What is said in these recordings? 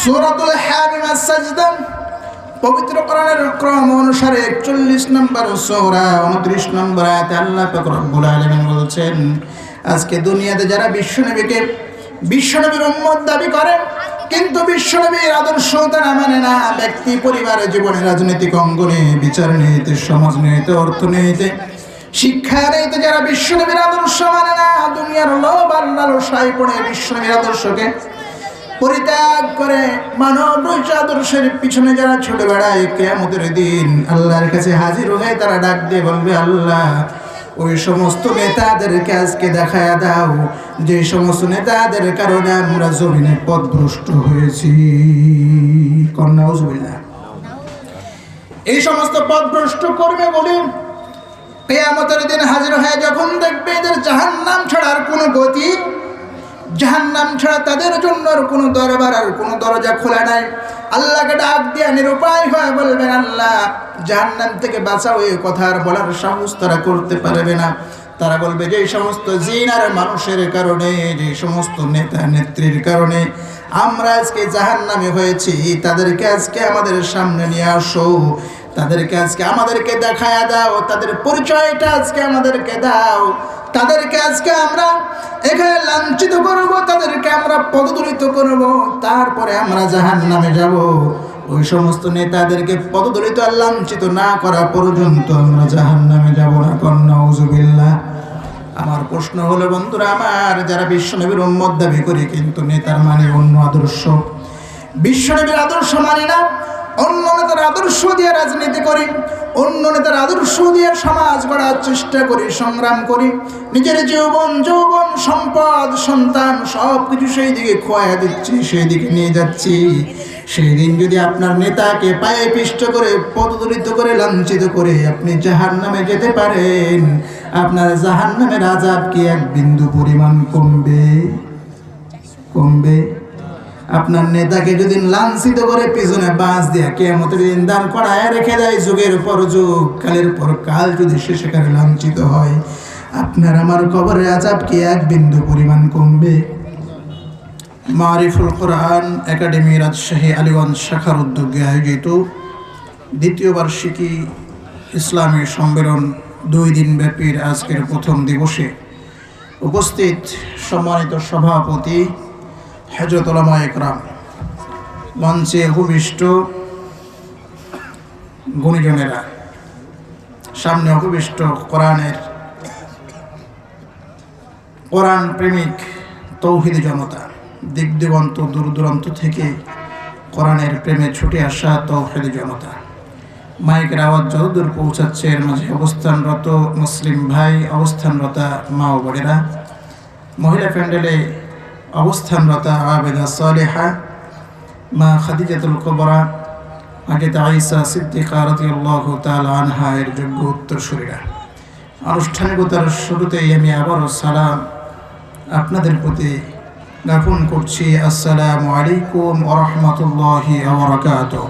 সূরাতুল হামিমা সাজদা পবিত্র কোরআনের ক্রম অনুসারে 41 নম্বর সূরা 29 নম্বর আয়াতে আল্লাহ পাক রব্বুল আলামিন বলছেন, আজকে দুনিয়াতে যারা বিশ্বনবীর উম্মত দাবি করে কিন্তু বিশ্বনবীর আদর্শ তারা মানে না, ব্যক্তি পরিবারের জীবনে, রাজনৈতিক অঙ্গনে, বিচার নীতি, সমাজ নীতি, অর্থনীতি, শিক্ষা নীতি যারা বিশ্বনবীর আদর্শ মানে না, দুনিয়ার লোভ আর লালসায় পড়ে বিশ্বনবীর আদর্শকে পরিত্যাগ করে মানব আদর্শের পিছনে যারা ছুটে বেড়ায়, কিয়ামতের দিন আল্লাহর কাছে হাজির হয়ে তারা ডাক দিয়ে বলবে, আল্লাহ ওই সমস্ত নেতাদেরকে আজকে দেখায়া দাও যে সমস্ত নেতাদের কারণে আমরা জমিনে পথভ্রষ্ট হয়েছি। নাউজুবিল্লাহ। এই সমস্ত পথভ্রষ্ট করবে বলে কিয়ামতের দিন হাজির হয়ে যখন দেখবে এদের জাহান্নাম ছাড়ার কোনো গতি, জাহান্নাম ছাড়া তাদের জন্য আর কোনো দরবার আর কোনো দরজা খোলা নাই, আল্লাহকে ডাক দিয়ে নিরুপায় হয়ে বলবেন, আল্লাহ জাহান্নাম থেকে বাঁচাও। এই কথা আর বলার সাহস তারা করতে পারবে না। তারা বলবে, যে সমস্ত জিন আর মানুষের কারণে, যে সমস্ত নেতা নেত্রীর কারণে আমরা আজকে জাহান্নামে হয়েছি, তাদেরকে আজকে আমাদের সামনে নিয়ে আসো, তাদেরকে আজকে আমাদেরকে দেখায়া দাও, তাদের পরিচয়টা আজকে আমাদেরকে দাও, তাদেরকে আজকে আমরা এখানে লাঞ্ছিত করব, তাদেরকে আমরা পদদলিত করব, তারপরে আমরা জাহান্নামে যাব। ওই সমস্ত নেতাদেরকে পদদলিত আর লাঞ্ছিত না করা পর্যন্ত আমরা জাহান্নামে যাব না। নাউজুবিল্লাহ। আমার প্রশ্ন হলো, বন্ধুরা আমার, যারা বিশ্বনবীর উম্মত দাবি করি কিন্তু নেতার মানে অন্য আদর্শ, বিশ্বনবীর আদর্শ মানি না, অন্য নেতার আদর্শ দিয়ে রাজনীতি করি, অন্য নেতার আদর্শ দিয়ে সমাজ গড়ার চেষ্টা করি, সংগ্রাম করি, নিজের যৌবন সম্পদ সন্তান সব কিছু সেই দিকে খোয়া দিচ্ছি, সেই দিকে নিয়ে যাচ্ছি। সেই দিন যদি আপনার নেতাকে পায়ে পিষ্ট করে, পদদলিত করে, লাঞ্ছিত করে আপনি জাহান্নামে যেতে পারেন, আপনার জাহান্নামের আযাব কি এক বিন্দু পরিমাণ কমবে? আপনার নেতাকে যদি লাঞ্ছিত করে পিছনে বাঁশ দিয়ে কিয়ামতের দিন দাঁড় করায় রেখে দেয়, যুগের পর যুগ, কালের পর কাল যদি সে সেখানে লাঞ্ছিত হয়, আপনার আমার কবরের আযাব কি এক বিন্দু পরিমাণ কমবে? মারিফুল কোরআন একাডেমি রাজশাহী আলীগঞ্জ শাখার উদ্যোগে আয়োজিত দ্বিতীয় বার্ষিকী ইসলামী সম্মেলন 2 দিন ব্যাপীর আজকের প্রথম দিবসে উপস্থিত সম্মানিত সভাপতি হযরত উলামায়ে কেরাম, মঞ্চে উপবিষ্ট গুণীজনেরা, সামনে উপবিষ্ট কোরআন প্রেমিক তৌহিদি জনতা, দিক দিগন্ত দূর দূরান্ত থেকে কোরআনের প্রেমে ছুটে আসা তৌহিদি জনতা, মাইকের আওয়াজ যতদূর পৌঁছাচ্ছে এর মাঝে অবস্থানরত মুসলিম ভাই, অবস্থানরতা মা ও বোনেরা, মহিলা প্যান্ডেলে অবস্থানরতা আবেদা সালেহা মা খাদিজাতুল কুবরা হযরত আয়েশা সিদ্দিকা রাদিয়াল্লাহু তাআলা আনহা এর যোগ্য উত্তরসূরিরা, আনুষ্ঠানিকতার শুরুতেই আমি আবারও সালাম আপনাদের প্রতি জ্ঞাপন করছি। আসসালামু আলাইকুম ওয়া রাহমাতুল্লাহি ওয়া বারাকাতুহু।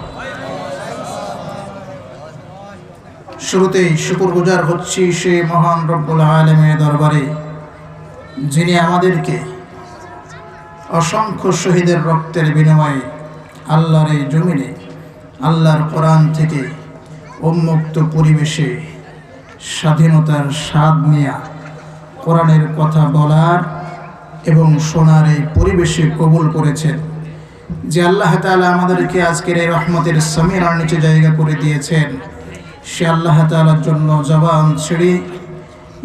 শুরুতেই শুকরগুজার হচ্ছি সেই মহান রব্বুল আলামিনের দরবারে, যিনি আমাদেরকে অসংখ্য শহীদের রক্তের বিনিময়ে আল্লাহর এই জমিনে আল্লাহর কোরআন থেকে উন্মুক্ত পরিবেশে স্বাধীনতার স্বাদ নিয়ে কোরআনের কথা বলার এবং শোনার এই পরিবেশে কবুল করেছেন। যে আল্লাহ তাআলা আমাদেরকে আজকের এই রহমতের সামিরার নিচে জায়গা করে দিয়েছেন, সে আল্লাহ তাআলার জন্য জবান ছেড়ে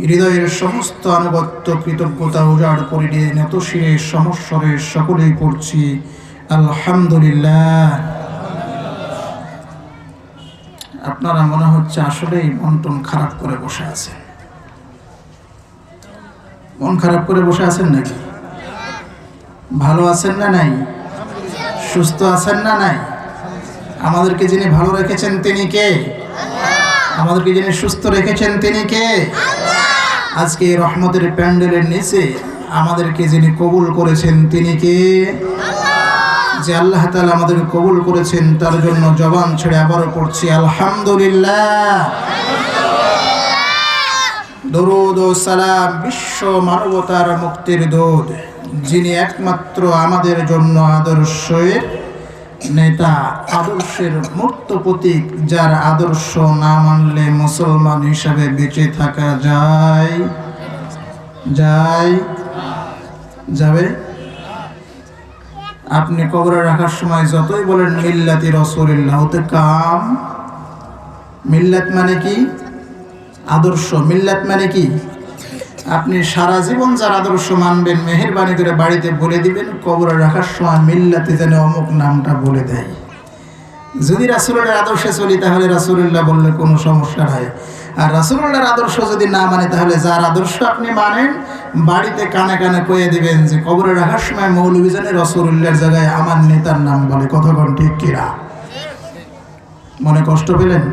হৃদয়ের সমস্ত আনুগত্য কৃতজ্ঞতা উজাড় করে দিয়ে নতশিরে সমস্বরে সকলেই পড়ছি আলহামদুলিল্লাহ। আপনারা মনে হচ্ছে আসলেই মন টন খারাপ করে বসে আছেন। মন খারাপ করে বসে আছেন নাকি? ভালো আছেন না নাই? সুস্থ আছেন না নাই? আমাদেরকে যিনি ভালো রেখেছেন তিনি কে? আমাদেরকে যিনি সুস্থ রেখেছেন তিনি কে? আজকে রহমতের প্যান্ডেলের নিচে আমাদেরকে যিনি কবুল করেছেন তিনি কে? যে আল্লাহ তাআলা আমাদের কবুল করেছেন তার জন্য জবান ছেড়ে আবারও পড়ছি আলহামদুলিল্লাহ। দরুদ ও সালাম বিশ্ব মানবতার মুক্তির দূত, যিনি একমাত্র আমাদের জন্য আদর্শের নেতা, আদর্শের মূর্ত প্রতীক, যার আদর্শ না মানলে মুসলমান হিসাবে বেঁচে থাকা যায়? যাবে? আপনি কবরে রাখার সময় যতই বলেন মিল্লাতি রাসূলুল্লাহ, ওতে কাম। মিল্লাত মানে কি? আদর্শ। মিল্লাত মানে কি? আপনি সারা জীবন যার আদর্শ মানবেন, মেহেরবানি করে বাড়িতে বলে দিবেন কবরে রাখার সময় মিল্লাতে যেন অমুক নামটা বলে দেয়। যদি রাসূলের আদর্শে চলি তাহলে রাসূলুল্লাহ বললে কোনো সমস্যা নাই। আর রাসূলুল্লাহর আদর্শ যদি না মানে তাহলে যার আদর্শ আপনি মানেন বাড়িতে কানে কানে কয়ে দিবেন যে কবরে রাখার সময় মৌলভী জানে রাসূলুল্লাহর জায়গায় আমার নেতার নাম বলে। কতক্ষণ ঠিক কিরা? মনে কষ্ট পেলেন?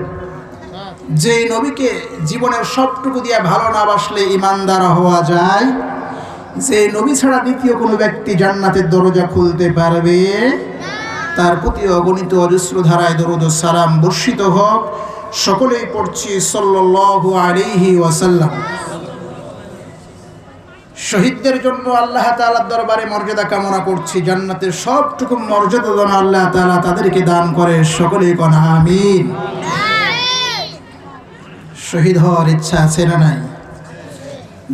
যে নবীকে জীবনের সবটুকু দিয়ে ভালো না বাসলে ইমানদার হওয়া যায়, যে নবী ছাড়া দ্বিতীয় কোনো ব্যক্তি জান্নাতের দরজা খুলতে পারবে, তার প্রতি অগণিত অজস্র ধারায় দরুদ ও সালাম বর্ষিত হোক। সকলেই পড়ছি সাল্লাল্লাহু আলাইহি ওয়াসাল্লাম। শহীদদের জন্য আল্লাহ তাআলার দরবারে মর্যাদা কামনা করছি, জান্নাতের সবটুকু মর্যাদা যেন আল্লাহ তাআলা তাদেরকে দান করে। সকলেই কোন আমিন। শহীদ হওয়ার ইচ্ছা আছে না নাই?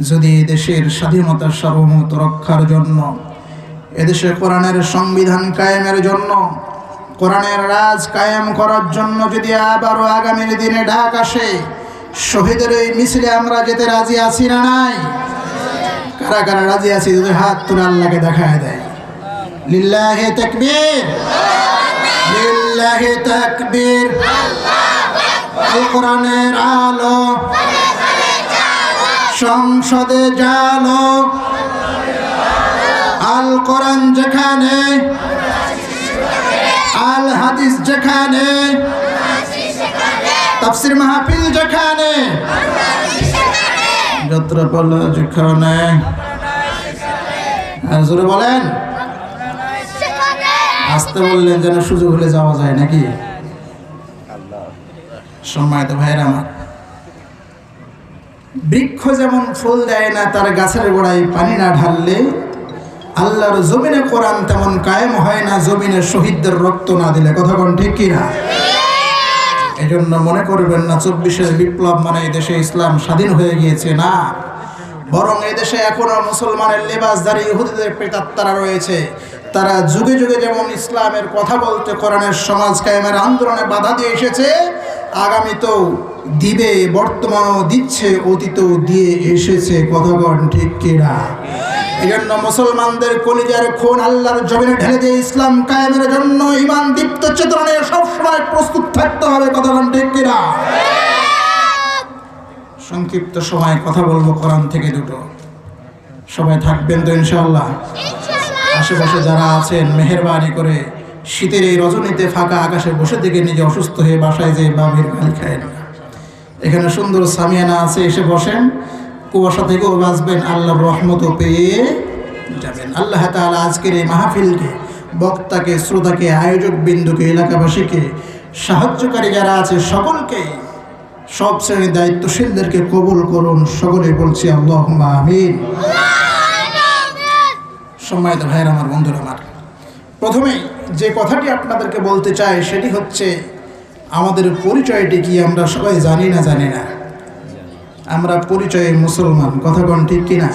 যদি দেশের স্বাধীনতার সার্বভৌমত্ব রক্ষার জন্য, এদেশে কোরআনের সংবিধান কায়েমের জন্য, কোরআনের রাজ কায়েম করার জন্য যদি আবারও আগামীর দিনে ডাক আসে, শহীদের এই মিছিলে আমরা যেতে রাজি আছি না নাই? কারা কারা রাজি আছি? যদি হাত তুলে আল্লাহকে দেখায় দেয়। লিল্লাহি তাকবীর, লিল্লাহি তাকবীর। আল কোরআনের আলো সংসদে জালো, আল কোরআন যেখানে, আল হাদিস যেখানে, তাফসীর মাহফিল যেখানে, যাত্রাপালা যেখানে, আর জোরে বলেন, আসতে বললেন যেন সুযোগ হলে যাওয়া যায় নাকি? সম্মানিত ভাইয়েরা আমার, বৃক্ষ যেমন ফুল দেয় না তার গাছের গোড়ায় পানি না ঢাললে, আল্লাহর জমিনে কোরআন তেমন কায়েম হয় না জমিনে শহীদদের রক্ত না দিলে। কথা কোন ঠিক কিনা? এই জন্য মনে করবেন না 24-এর বিপ্লব মানে এই দেশে ইসলাম স্বাধীন হয়ে গিয়েছে, না। বরং এই দেশে এখনো মুসলমানের লেবাসধারী ইহুদিদের প্রেতাত্মারা রয়েছে। তারা যুগে যুগে যেমন ইসলামের কথা বলতে, কোরআনের সমাজ কায়েমের আন্দোলনে বাধা দিয়ে এসেছে, আগামীতেও দিবে, বর্তমানও দিচ্ছে, অতীতেও দিয়ে এসেছে। কথা বলেন ঠিক কিনা? এই জন্য মুসলমানদের কলিজার খুন আল্লাহর জমিনে ঢেলে দিয়ে ইসলাম কায়েমের জন্য ঈমান দীপ্ত চেতনা নিয়ে সবসময় প্রস্তুত থাকতে হবে। কথা বলেন ঠিক কিনা? সংক্ষিপ্ত সময় কথা বলবো কোরআন থেকে দুটো। সবাই থাকবেন তো ইনশাআল্লাহ? আশেপাশে যারা আছেন মেহেরবানি করে শীতের এই রজনীতে ফাঁকা আকাশে বসে থেকে নিজে অসুস্থ হয়ে বাসায় যেয়ে বাবির গাল খায় না। এখানে সুন্দর সামিয়ানা আছে, এসে বসেন, কুয়াশা থেকেও বাঁচবেন, আল্লাহর রহমতও পেয়ে যাবেন। আল্লাহ তাআলা আজকের এই মাহফিলকে, বক্তাকে, শ্রোতাকে, আয়োজক বিন্দুকে, এলাকাবাসীকে, সাহায্যকারী যারা আছে সকলকে, সব শ্রেণীর দায়িত্বশীলদেরকে কবুল করুন। সকলে বলছি আল্লাহুম্মা আমিন। সম্মানিত ভাইয়ের আমার, বন্ধুরা আমার, প্রথমেই যে কথাটি আপনাদেরকে বলতে চাই সেটি হচ্ছে আমাদের পরিচয়টি কি আমরা সবাই জানি না? আমরা পরিচয়ে মুসলমান। কথা কোন ঠিক কিনা?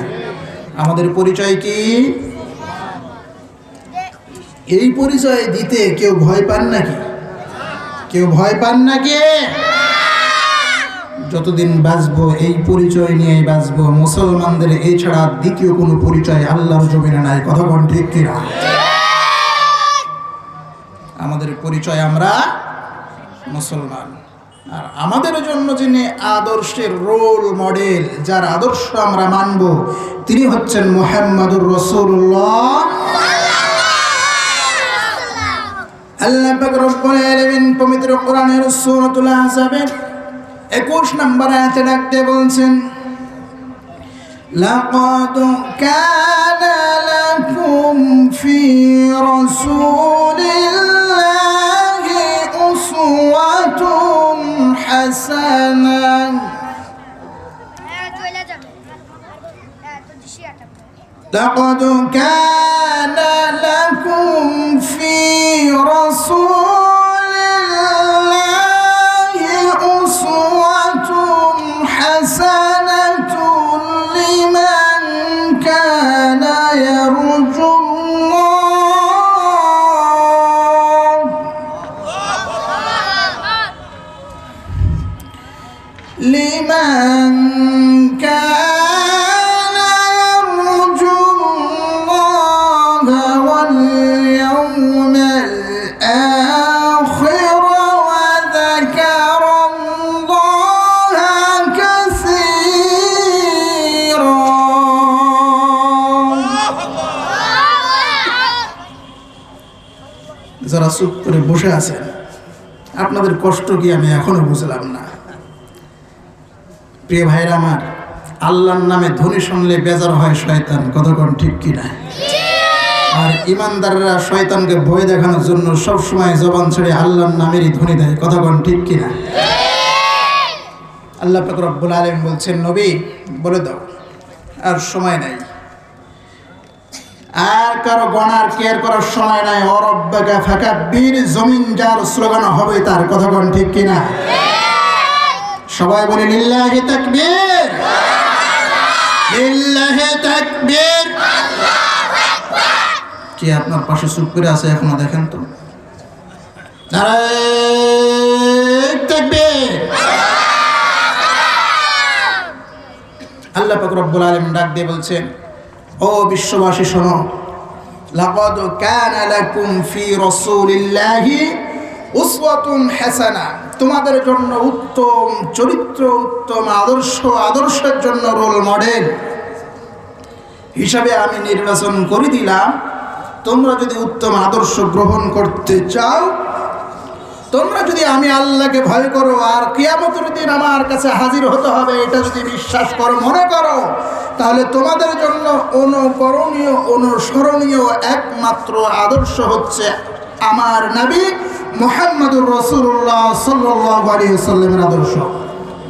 আমাদের পরিচয় কি? এই পরিচয় দিতে কেউ ভয় পান নাকি? কেউ ভয় পান নাকি? যতদিন বাঁচবো এই পরিচয় নিয়েই বাঁচবো। মুসলমানদের এই ছাড়া দ্বিতীয় কোনো পরিচয় আল্লাহর জমিনে নাই। কথা কোন ঠিক কিনা? আমাদের পরিচয় আমরা মুসলমান। আর আমাদের জন্য যিনি আদর্শের রোল মডেল, যার আদর্শ আমরা মানব, তিনি হচ্ছেন মুহাম্মদুর রাসূলুল্লাহ। আল্লাহ পাক রব্বুল আলামিন পবিত্র কোরআনের সূরাতুল আহজাবের 21 নম্বর আয়াতে ডাকতে বলছেন, লাকাদ কানা লাকুম ফি রাসূলিল্লাহি উসওয়াতুন হাসানাহ। লাকাদ কানা লাকুম ফি রাসূলিল্লাহি যারা চুপ করে বসে আছেন, আপনাদের কষ্ট কি আমি এখনো বুঝলাম না। প্রিয় ভাইরা আমার, আল্লাহর নামে ধ্বনি শুনলে বেজার হয় শয়তান, কতক্ষণ ঠিক কিনা? আর ইমানদাররা শয়তানকে ভয় দেখানোর জন্য সবসময় জবান ছেড়ে আল্লাহর নামেরই ধ্বনি দেয়, কতক্ষণ ঠিক কিনা? আল্লাহ পাক রব্বুল আলামিন বলছেন, নবী বলে দাও, আর সময় নাই, আর কারো গণার কেয়ার করার সময় নাই। অরব্বাকা ফাকাব্বির, জমিন যার স্লোগান হবে তার, কতক্ষণ ঠিক কিনা? সবাই বলে লিল্লাহি তাকবীর, লিল্লাহি তাকবীর। কে আপনার পাশে চুপ করে আছে এখনো? দেখেন তো, নারায়ে তাকবীর। আল্লাহ পাক রব্বুল আলামিন ডাক দিয়ে বলছেন, ও বিশ্ববাসী শোনো, লাকাদ কানা লাকুম ফি রাসূলিল্লাহি উসওয়াতুন হাসানাহ, তোমাদের জন্য উত্তম চরিত্র, উত্তম আদর্শের জন্য রোল মডেল হিসাবে আমি নির্বাচন করে দিলাম। তোমরা যদি উত্তম আদর্শ গ্রহণ করতে চাও, তোমরা যদি আমি আল্লাহকে ভয় করো আর কিয়ামতের দিন আমার কাছে হাজির হতে হবে, এটা যদি বিশ্বাস করো, মনে করো, তাহলে তোমাদের জন্য অনুকরণীয়, অনুসরণীয় একমাত্র আদর্শ হচ্ছে আমার নবী মুহাম্মদুর রাসূলুল্লাহ সাল্লাল্লাহু আলাইহি ওয়াসাল্লামের আদর্শ।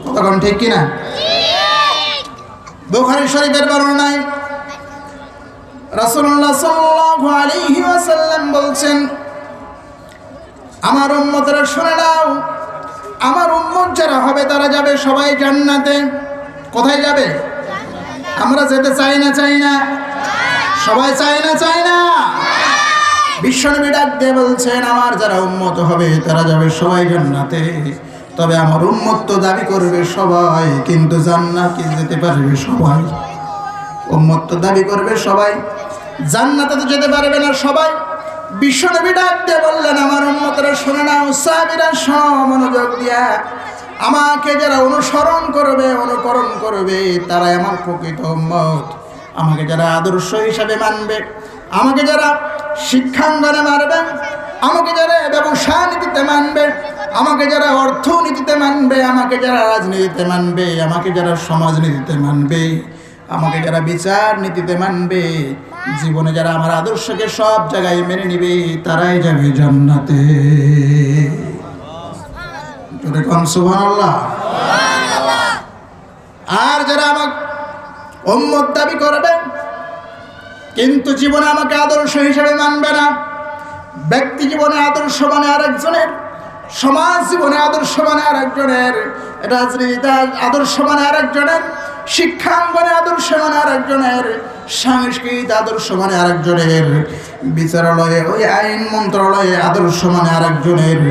কতক্ষণ ঠিক কিনা? বুখারী শরীফের বর্ণনায় রাসূলুল্লাহ সাল্লাল্লাহু আলাইহি ওয়াসাল্লাম বলছেন, আমার উম্মতরা শুনে নাও, আমার উম্মত যারা হবে তারা যাবে সবাই জান্নাতে। কোথায় যাবে? আমরা যেতে চাই না? চাই না? সবাই চাই না? চাই না? বিশ্বনবী ডাক দিয়ে বলছেন, আমার যারা উম্মত হবে তারা যাবে সবাই জান্নাতে, তবে আমার উম্মত তো দাবি করবে সবাই, কিন্তু জান্নাতে যেতে পারবে সবাই। উম্মত তো দাবি করবে সবাই, জান্নাতে তো যেতে পারবে না সবাই। বিশ্বনবী ডাক দিয়ে বললেন, আমার উম্মতরা শুনে নাও, সাহাবীরা শোনো মনোযোগ দিয়া, আমাকে যারা অনুসরণ করবে, অনুকরণ করবে, তারাই আমার প্রকৃত উম্মত। আমাকে যারা আদর্শ হিসাবে মানবে, আমাকে যারা শিক্ষাঙ্গনে মানবে, আমাকে যারা ব্যবসা নীতিতে মানবে, আমাকে যারা অর্থনীতিতে মানবে, আমাকে যারা রাজনীতিতে মানবে, আমাকে যারা সমাজনীতিতে মানবে, আমাকে যারা বিচার নীতিতে মানবে, জীবনে যারা আমার আদর্শকে সব জায়গায় মেনে নিবে, তারাই যাবে জান্নাতে। সুবহানাল্লাহ। আর যারা আমাকে উম্মত দাবি করবে কিন্তু জীবনে আমাকে আদর্শ হিসেবে মানবে না, ব্যক্তি জীবনে আদর্শ মানে আরেকজনের, সমাজ জীবনে আদর্শ মানে আরেকজনের, রাজনীতিতে আদর্শ মানে আরেকজনের, শিক্ষাঙ্গনে আদর্শ মানে আরেকজনের, সাংস্কৃতিক আদর্শ মানে আরেকজনের, বিচারালয়ে ওই আইন মন্ত্রণালয়ে আদর্শ মানে আরেকজনের।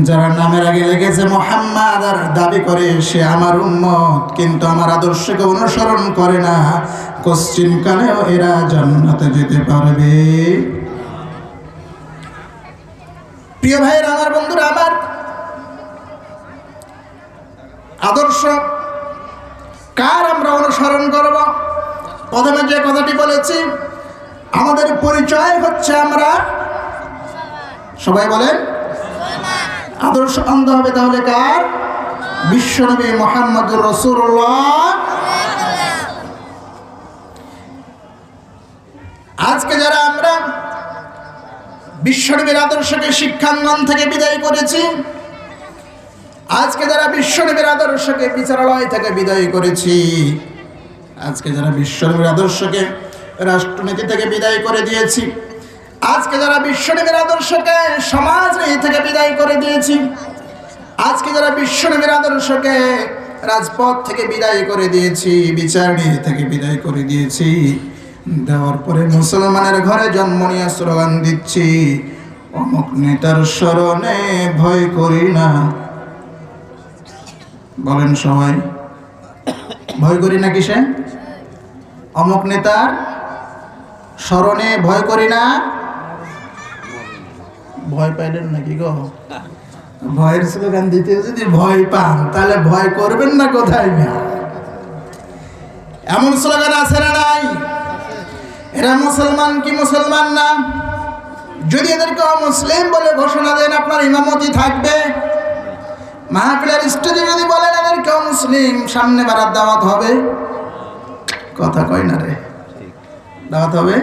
যারা নামের আগে লেগেছে মুহাম্মদ আর দাবি করে সে আমার উম্মত, কিন্তু আমার আদর্শকে অনুসরণ করে না, কোশ্চিনকালেও এরা জান্নাতে যেতে পারবে। প্রিয় ভাইয়েরা আমার, বন্ধুরা আমার, আদর্শ কার আমরা অনুসরণ করব? প্রথমে যে কথাটি বলেছি, আমাদের পরিচয় হচ্ছে আমরা সবাই বলেন আদর্শ আনতে হবে। তাহলে কার? বিশ্বনবী মুহাম্মদুর রাসূলুল্লাহ। আজকে যারা আমরা বিশ্বনবীর আদর্শকে শিক্ষাঙ্গন থেকে বিদায় করেছি, আজকে যারা বিশ্বনবীর আদর্শকে বিচারালয় থেকে বিদায় করেছি, আজকে যারা বিশ্বনবীর আদর্শকে রাষ্ট্রনীতি থেকে বিদায় করে দিয়েছি, আজকে যারা বিশ্বনবীর আদর্শকে সমাজনীতি থেকে বিদায় করে দিয়েছি, আজকে যারা বিশ্বনবীর আদর্শকে রাজপথ থেকে বিদায় করে দিয়েছি, বিচারনীতি থেকে বিদায় করে দিয়েছি, দেওয়ার পরে মুসলমানের ঘরে জন্ম নিয়ে স্লোগান দিচ্ছি, অমুক নেতার স্মরণে ভয় করি না। বলেন সবাই, ভয় করি না কিসে? অমুক নেতার স্মরণে ভয় করি না। ভয় পাইলেন নাকি গো? ভয়ের স্লোগান দিতে যদি ভয় পান তাহলে ভয় করবেন না কোথায়? না এমন স্লোগান আছে না নাই? এরা মুসলমান কি মুসলমান না? যদি এদেরকে অমুসলিম বলে ঘোষণা দেন, আপনার ইমামতি থাকবে? মাহফিলের স্টেজে যদি বলেন এদেরকে অমুসলিম, সামনে বারাত দাওয়াত হবে? কথা কয় না রে, দাওয়াত হবে?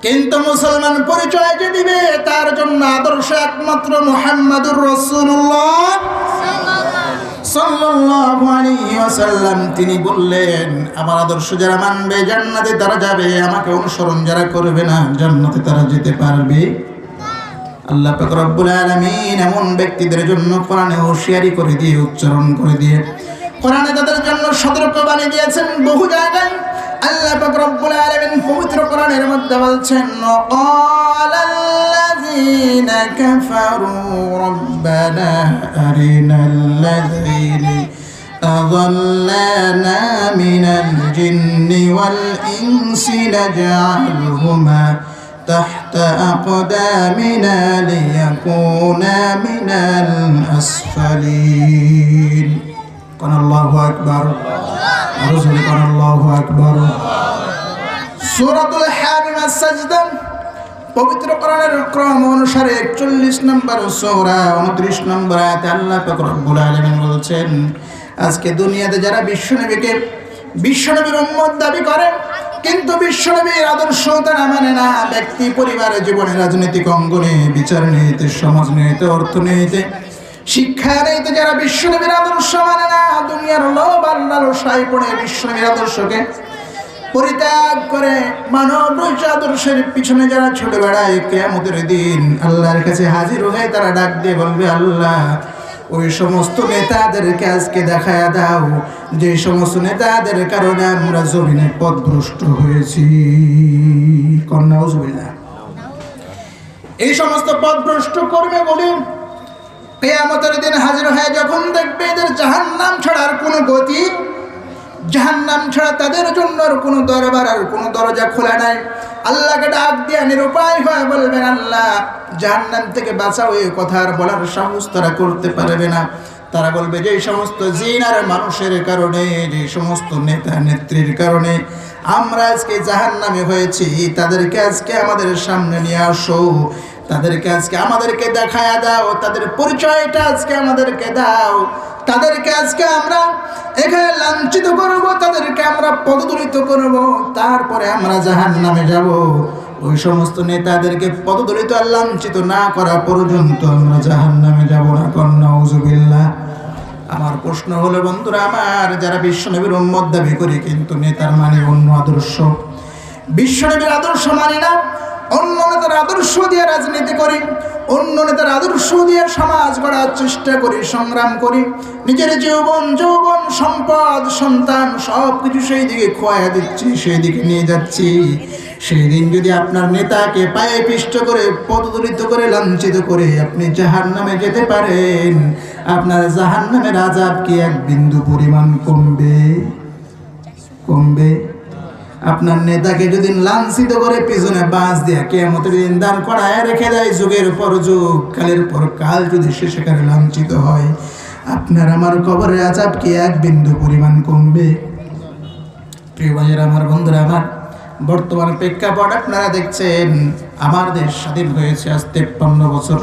কিন্তু মুসলমান পরিচয় যে দিবে তার জন্য আদর্শ একমাত্র মুহাম্মাদুর রাসূলুল্লাহ সাল্লাল্লাহু আলাইহি ওয়াসাল্লাম। তিনি বললেন, আমার আদর্শ যারা মানবে জান্নাতে তারা যাবে, আমাকে অনুসরণ যারা করবে না জান্নাতে তারা যেতে পারবে। আল্লাহ পাক রব্বুল আলামিন এমন ব্যক্তিদের জন্য কোরআনে হুঁশিয়ারি করে দিয়ে, উচ্চারণ করে দিয়ে কোরআনে তাদের জন্য সতর্কবাণী দিয়েছেন বহু জায়গায়। আল্লাহ পাক রব্বুল আলামিন পবিত্র কোরআনের মধ্যে বলছেন, ক্বালাল্লাযীনা কাফারু রাব্বানা আরিনাল্লাযীনা আযাল্লানা মিনাল জিন্নি ওয়াল ইনসি নাজআলহুমা তাহতা আকদামিনা লিয়াকুনা মিনাল আসফালিন। কোন আল্লাহু আকবার, আরো জোরে কোন আল্লাহু আকবার। সূরাতুল হামিম সাজদা পবিত্র কোরআনের ক্রম অনুসারে 41 নম্বর সূরা 29 নম্বর আয়াতে আল্লাহ পাক রব্বুল আলামিন বলছেন, আজকে দুনিয়াতে যারা বিশ্বনবীর উম্মত দাবি করে কিন্তু বিশ্বনবীর আদর্শ তারা মানে না, ব্যক্তি পরিবারের জীবনে, রাজনৈতিক অঙ্গনে, বিচার নীতিতে, সমাজ নীতিতে, অর্থনীতিতে, শিক্ষা নীতিতে যারা বিশ্বনবীর আদর্শ মানে না, দুনিয়ার লোভ আর লালসায় পড়ে বিশ্বনবীর আদর্শকে পরিত্যাগ করে মানব রহিত আদর্শের পিছনে যারা ছুটে বেড়ায়, কিয়ামতের দিন আল্লাহর কাছে হাজির হয়ে তারা ডাক দিয়ে বলবে, আল্লাহ ওই সমস্ত নেতাদেরকে আজকে দেখায়া দাও যে সমস্ত নেতাদের কারণে আমরা জমিনে পথভ্রষ্ট হয়েছি। নাউজুবিল্লাহ। এই সমস্ত পথভ্রষ্ট করবে বলে কিয়ামতের দিন হাজির হয়ে যখন দেখবে এদের জাহান্নাম ছাড়া আর কোনো গতি, জাহান্নাম ছাড়া তাদের জন্য আর কোনো দরবার আর কোনো দরজা খোলা নাই, আল্লাহকে ডাক দিয়ে নিরুপায় হয়ে বলবেন, আল্লাহ জাহান্নাম থেকে বাঁচাও। এই কথা আর বলার সাহস তারা করতে পারবে না। তারা বলবে, যে সমস্ত জিন আর মানুষের কারণে, যে সমস্ত নেতা নেত্রীর কারণে আমরা আজকে জাহান্নামে হয়েছি, তাদেরকে আজকে আমাদের সামনে নিয়ে আসো, তাদেরকে আজকে আমাদেরকে দেখায়া দাও, তাদের পরিচয়টা আজকে আমাদেরকে দাও, তাদেরকে আজকে আমরা এখানে লাঞ্ছিত করব, তাদেরকে আমরা পদদলিত করব, তারপরে আমরা জাহান্নামে যাব। ওই সমস্ত নেতাদেরকে পদদলিত আর লাঞ্ছিত না করা পর্যন্ত আমরা জাহান্নামে যাব না। নাউজুবিল্লাহ। আমার প্রশ্ন হলো, বন্ধুরা আমার, যারা বিশ্বনবীর উম্মত দাবি করি কিন্তু নেতার মানে অন্য আদর্শ, বিশ্বনবীর আদর্শ মানি না, অন্য নেতার আদর্শ দিয়ে রাজনীতি করি, অন্য নেতার আদর্শ দিয়ে সমাজ গড়ার চেষ্টা করি, সংগ্রাম করি, নিজের যৌবন সম্পদ সন্তান সব কিছু সেই দিকে খোয়া দিচ্ছি, সেই দিকে নিয়ে যাচ্ছি, সেই দিন যদি আপনার নেতাকে পায়ে পিষ্ট করে, পদদলিত করে, লাঞ্ছিত করে আপনি জাহান্নামে যেতে পারেন, আপনার জাহান্নামের আযাব কি এক বিন্দু পরিমাণ কমবে? আপনার নেতাকে যদি লাঞ্ছিত করে পিছনে বাঁশ দিয়ে কিয়ামতের দিন দাঁড় করায় রেখে দেয়, যুগের পর যুগ, কালের পর কাল যদি সে সেখানে লাঞ্ছিত হয়, আপনার আমার কবরের আযাব কি এক বিন্দু পরিমাণ কমবে? প্রিয় ভাইয়েরা আমার, বন্ধুরা আমার, বর্তমান প্রেক্ষাপট আপনারা দেখছেন, আমার দেশ স্বাধীন হয়েছে আজ 53 বছর।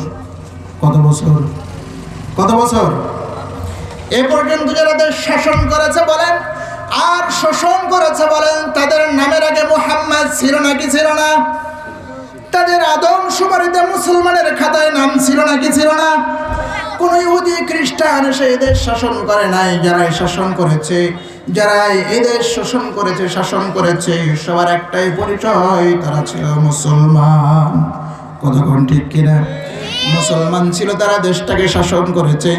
কত বছর? এ পর্যন্ত যারা দেশ শাসন করেছে বলেন আর শোষণ করেছে বলেন, তাদের নামের আগে মুহাম্মদ ছিল নাকি ছিল না? তাদের আদমশুমারিতে মুসলমানের খাতায় নাম ছিল নাকি ছিল না? কোন ইহুদি খ্রিস্টান সেই দেশ শাসন করে নাই। যারাই শাসন করেছে, যারাই এই দেশ শাসন করেছে, সবার একটাই পরিচয়, তারা ছিল মুসলমান। কতক্ষণ ঠিক কিনা? মুসলমান ছিল, তারা দেশটাকে শাসন করেছে।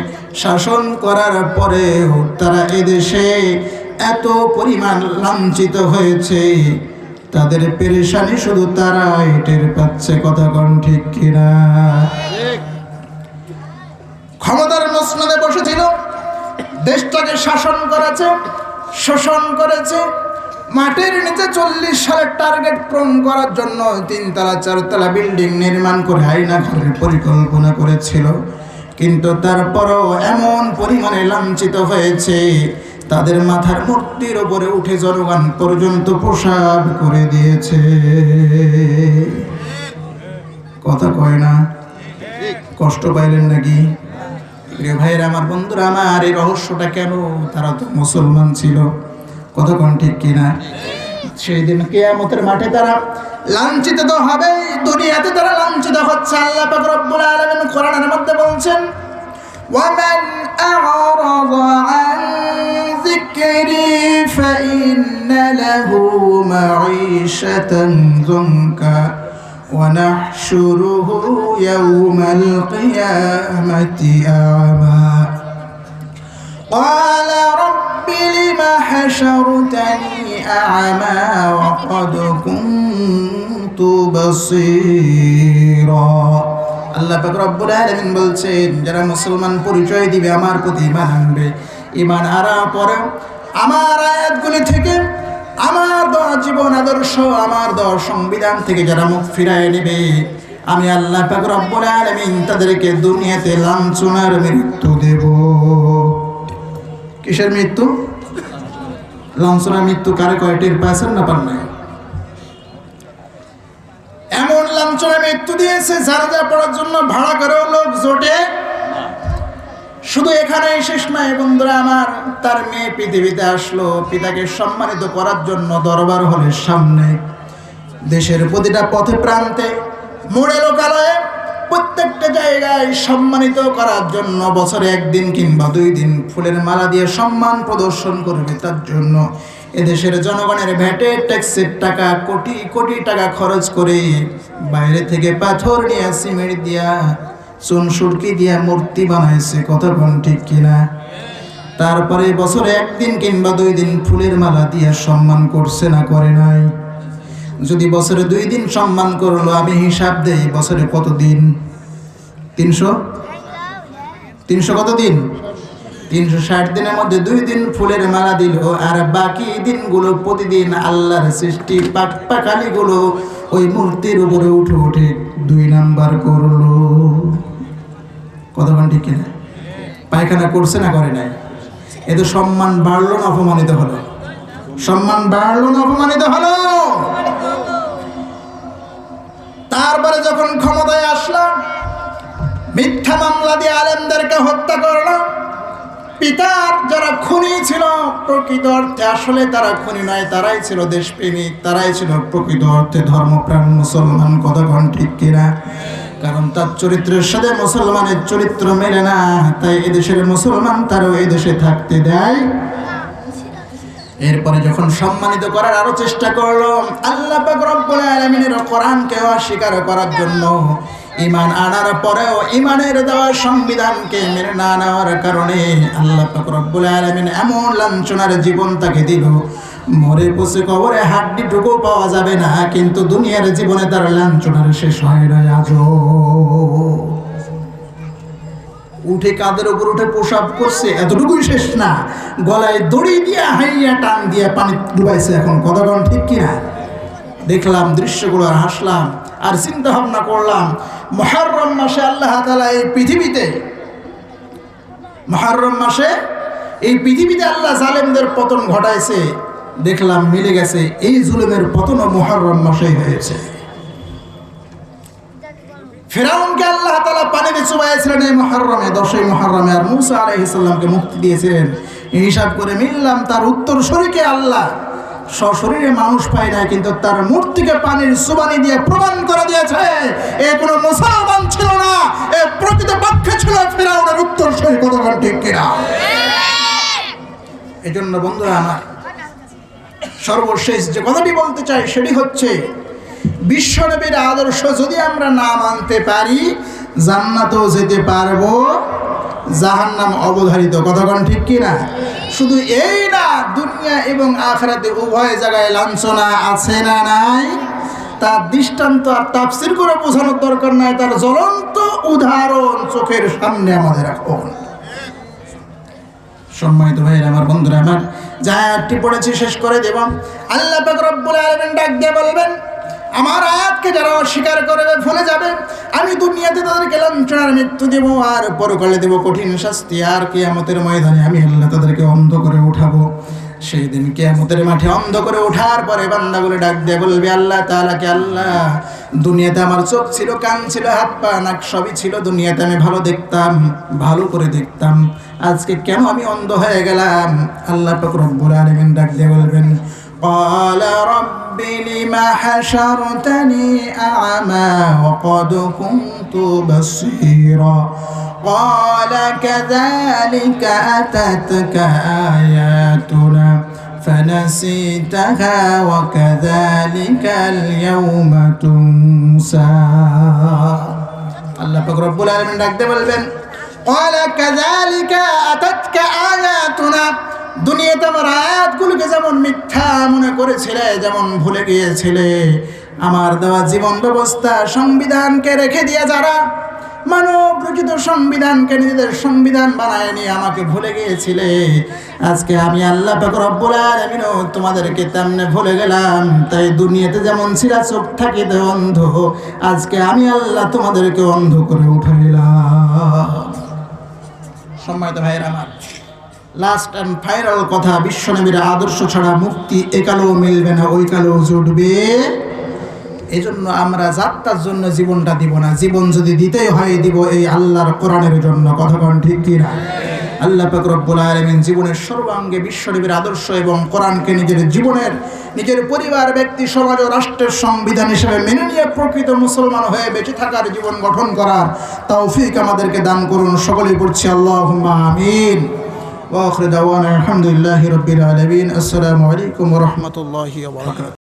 শাসন করার পরেও তারা এদেশে এত পরিমাণ লাঞ্ছিত হয়েছে, তাদের পেরেশানি শুধু তারাই টের পাচ্ছে। কতক্ষণ ঠিক কিনা? ক্ষমতার মসনদে বসেছিল, দেশটাকে শাসন করেছে, শোষণ করেছে, মাটির নিচে 40 সালের টার্গেট পূরণ করার জন্য 3 তলা 4 তলা বিল্ডিং নির্মাণ করে আয়না ঘরের পরিকল্পনা করেছিল। কিন্তু তারপরও এমন পরিমাণে লাঞ্ছিত হয়েছে, তাদের মাথার মূর্তির ওপরে উঠে জনগণ পর্যন্ত প্রসাব করে দিয়েছে। কথা কয় না, কষ্ট পাইলেন নাকি? প্রিয় ভাইয়েরা আমার, বন্ধুরা আমার, এই রহস্যটা কেন? তারা তো মুসলমান ছিল, কথা কোন ঠিক কিনা? সেই দিন কিয়ামতের মাঠে তারা লাঞ্ছিত তো হবে, দুনিয়াতে তারা লাঞ্ছিত হচ্ছে। আল্লাহ পাক রব্বুল আলামিন কোরআনের মধ্যে বলছেন, ওয়ামান আ'রাযা আন যিকরি ফাইন্না লাহু মাঈশাতান যুনকা ওয়া নাহশুরুহু ইয়াওমাল কিয়ামাতি আ'মা قال رب لم حشرتني أعمى وقد كنت بصيرا আল্লাহ পাক রব্বুল আলামিন বলছেন, যারা মুসলমান পরিচয় দিবে, আমার প্রতি ঈমান আনবে, ঈমান আনার পরে আমার আয়াতগুলি থেকে, আমার দেওয়া জীবন আদর্শ, আমার দেওয়া সংবিধান থেকে যারা মুখ ফিরায় নেবে, আমি আল্লাহ পাক রব্বুল আলামিন তাদেরকে দুনিয়াতে লাঞ্ছনার মৃত্যু দেব। কিসের মৃত্যু? লাঞ্ছনার মৃত্যু। কারে কয়? টের পাইছেন না পান নাই? এমন লাঞ্ছনার মৃত্যু দিয়েছে জানাজা পড়ার জন্য ভাড়া করেও লোক জোটে। শুধু এখানেই শেষ নয় বন্ধুরা আমার, তার মেয়ে পৃথিবীতে আসলো, পিতাকে সম্মানিত করার জন্য দরবার হলের সামনে, দেশের প্রতিটা পথে প্রান্তে, মোড়ে লোকালয়ে, প্রত্যেকটা জায়গায় সম্মানিত করার জন্য বছরে একদিন কিংবা 2 দিন ফুলের মালা দিয়ে সম্মান প্রদর্শন করবে। তার জন্য এদেশের জনগণের ভ্যাটের ট্যাক্সের টাকা, কোটি কোটি টাকা খরচ করে বাইরে থেকে পাথর নিয়ে, সিমেন্ট দিয়া, চুন সুরকি দিয়া মূর্তি বানাইছে, কতক্ষণ ঠিক কিনা? তারপরে বছরে 1 দিন কিংবা 2 দিন ফুলের মালা দিয়ে সম্মান করছে না করে নাই? যদি বছরে 2 দিন সম্মান করলো, আমি হিসাব দেই বছরে কত দিন? 300 কত দিন? 360 দিনের মধ্যে 2 দিন ফুলের মালা দিল, আর বাকি দিনগুলো প্রতিদিন আল্লাহর সৃষ্টি পাকালিগুলো ওই মূর্তির উপরে উঠে উঠে 2 নাম্বার করলো। কতক্ষণ ঠিক কিনা? পায়খানা করছে না করে নাই? এতে সম্মান বাড়লো না অপমানিত হলো? সম্মান বাড়লো না অপমানিত হলো? তারপরে যখন ক্ষমতায় আসলাম, মিথ্যা মামলা দিয়ে আলেমদেরকে হত্যা করলাম। পিতার যারা খুনি ছিল, প্রকৃত অর্থে আসলে তারা খুনি নয়, তারাই ছিল দেশপ্রেমিক, তারাই ছিল প্রকৃত অর্থে ধর্মপ্রাণ মুসলমান। কতক্ষণ ঠিক কিনা? কারণ তার চরিত্রের সাথে মুসলমানের চরিত্র মেলে না, তাই এদেশের মুসলমান তারও এদেশে থাকতে দেয়। এরপরে যখন সম্মানিত করার আরো চেষ্টা করলো, আল্লাহ পাক রব্বুল আলামিনের কোরআনকে অস্বীকার করার জন্য, ঈমান আনার পরেও ঈমানের দেওয়া সংবিধানকে মেনে না নেওয়ার কারণে আল্লাহ পাক রব্বুল আলামিন এমন লাঞ্ছনার জীবন তাকে দিল, মরে পচে কবরে হাড্ডিটুকু পাওয়া যাবে না, কিন্তু দুনিয়ার জীবনে তার লাঞ্ছনার শেষ হয় না আজও। উঠে কাদের উপর উঠে প্রসাব করছে, এতটুকুই শেষ না, গলায় দড়ি দিয়া হাইয়া টান দিয়ে পানি ডুবাইছে। এখন কতক্ষণ ঠিক কিনা? দেখলাম দৃশ্যগুলো আর হাসলাম, আর চিন্তা ভাবনা করলাম, মুহররম মাসে আল্লাহ তাআলা এই পৃথিবীতে, মুহররম মাসে এই পৃথিবীতে আল্লাহ জালেমদের পতন ঘটাইছে। দেখলাম মিলে গেছে, এই জুলুমের পতনও মুহররম মাসেই হয়েছে। ফিরাউনকে আল্লাহ তাআলা পানিতে চুবাইছিলেন এই মুহররমে, 10ই মুহররমে, আর মূসা আলাইহিস সালামকে মুক্তি দিয়েছিলেন। এই হিসাব করে মিললাম তার উত্তরসূরিকে আল্লাহ সশরীরে মানুষ পায় না, কিন্তু তার মূর্তিকে পানির চুবানি দিয়ে প্রমাণ করে দিয়েছে এ কোনো মুসলমান ছিল না, এ প্রকৃতপক্ষে ছিল ফিরাউনের উত্তরসূরি। কতক্ষণ ঠিক কিনা? এই জন্য বন্ধুরা আমার, সর্বশেষ যে কথাটি বলতে চাই সেটি হচ্ছে, বিশ্বনবীর আদর্শ যদি আমরা না মানতে পারি, জান্নাতেও যেতে পারবো, জাহান্নাম অবধারিত। কতক্ষণ ঠিক কিনা? শুধু এই না, দুনিয়া এবং আখিরাতে উভয় জায়গায় লাঞ্ছনা আছে না নাই? তার দৃষ্টান্ত আর তাফসীর করে বোঝানোর দরকার নাই, তার জ্বলন্ত উদাহরণ চোখের সামনে আমাদের এখন। সম্মানিত ভাইরা আমার, বন্ধুরা আমার, যা আয়াতটি পড়েছি শেষ করে দেব। আল্লাহ পাক রব্বুল আলামিন ডাক দিয়ে বলবেন, আমার আয়াতকে যারা অস্বীকার করবে, ভুলে যাবে, আমি দুনিয়াতে তাদেরকে লাঞ্ছনার মৃত্যু দেব, আর পরকালে দেব কঠিন শাস্তি, আর কিয়ামতের ময়দানে আমি আল্লাহ তাদেরকে অন্ধ করে উঠাবো। সেই দিন কিয়ামতের মাঠে অন্ধ করে ওঠার পরে বান্দাগুলো ডাক দিয়ে বলবে আল্লাহ তাআলাকে, আল্লাহ দুনিয়াতে আমার চোখ ছিল, কান ছিল, হাত পা নাক সবই ছিল, দুনিয়াতে আমি ভালো দেখতাম, ভালো করে দেখতাম, আজকে কেন আমি অন্ধ হয়ে গেলাম? আল্লাহ পাক রব্বুল আলামিন ডাক দিয়ে বলবেন قال رب لم حشرتني أعمى وقد كنت بصيرا قال كذلك أتتك آياتنا فنسيتها وكذلك اليوم تنسى الله পাক রব্বুল আলামিন ডাক দিয়ে বলবেন قال كذلك أتتك آياتنا দুনিয়াতে আমার আয়াতগুলোকে যেমন মিথ্যা মনে করেছিলে, যেমন ভুলে গিয়েছিলে, আমার দেওয়া জীবন ব্যবস্থা সংবিধানকে রেখে দিয়ে যারা মানব রচিত সংবিধানকে নিজেদের সংবিধান বানায় নিয়ে আমাকে ভুলে গিয়েছিলে, আজকে আমি আল্লাহ পাক রব্বুল আলামিন তোমাদেরকে তেমনে ভুলে গেলাম। তাই দুনিয়াতে যেমন ছিলা চোখ থাকিতে অন্ধ, আজকে আমি আল্লাহ তোমাদেরকে অন্ধ করে উঠাইলাম। সম্মানিত ভাইয়েরা আমার, লাস্ট অ্যান্ড ফাইনাল কথা, বিশ্বনবীর আদর্শ ছাড়া মুক্তি একালেও মিলবে না, ওই কালেও জুটবে। এই জন্য আমরা যাত্রার জন্য জীবনটা দিব না, জীবন যদি দিতেই হয় দিব এই আল্লাহর কোরআনের জন্য। কথা কোন ঠিক কি না? আল্লাহ পাক রব্বুল আলামিন জীবনের সর্বাঙ্গে বিশ্বনবীর আদর্শ এবং কোরআনকে নিজের জীবনের, নিজের পরিবার, ব্যক্তি, সমাজ ও রাষ্ট্রের সংবিধান হিসেবে মেনে নিয়ে প্রকৃত মুসলমান হয়ে বেঁচে থাকার, জীবন গঠন করার তৌফিক আমাদেরকে দান করুন। সকলেই পড়ছি আল্লাহুম্মা আমিন। ওয়া আখিরু দাওয়ানা আলহামদুলিল্লাহি রাব্বিল আলামিন। আসসালামু আলাইকুম ওয়া রাহমাতুল্লাহি ওয়া বারাকাতুহু।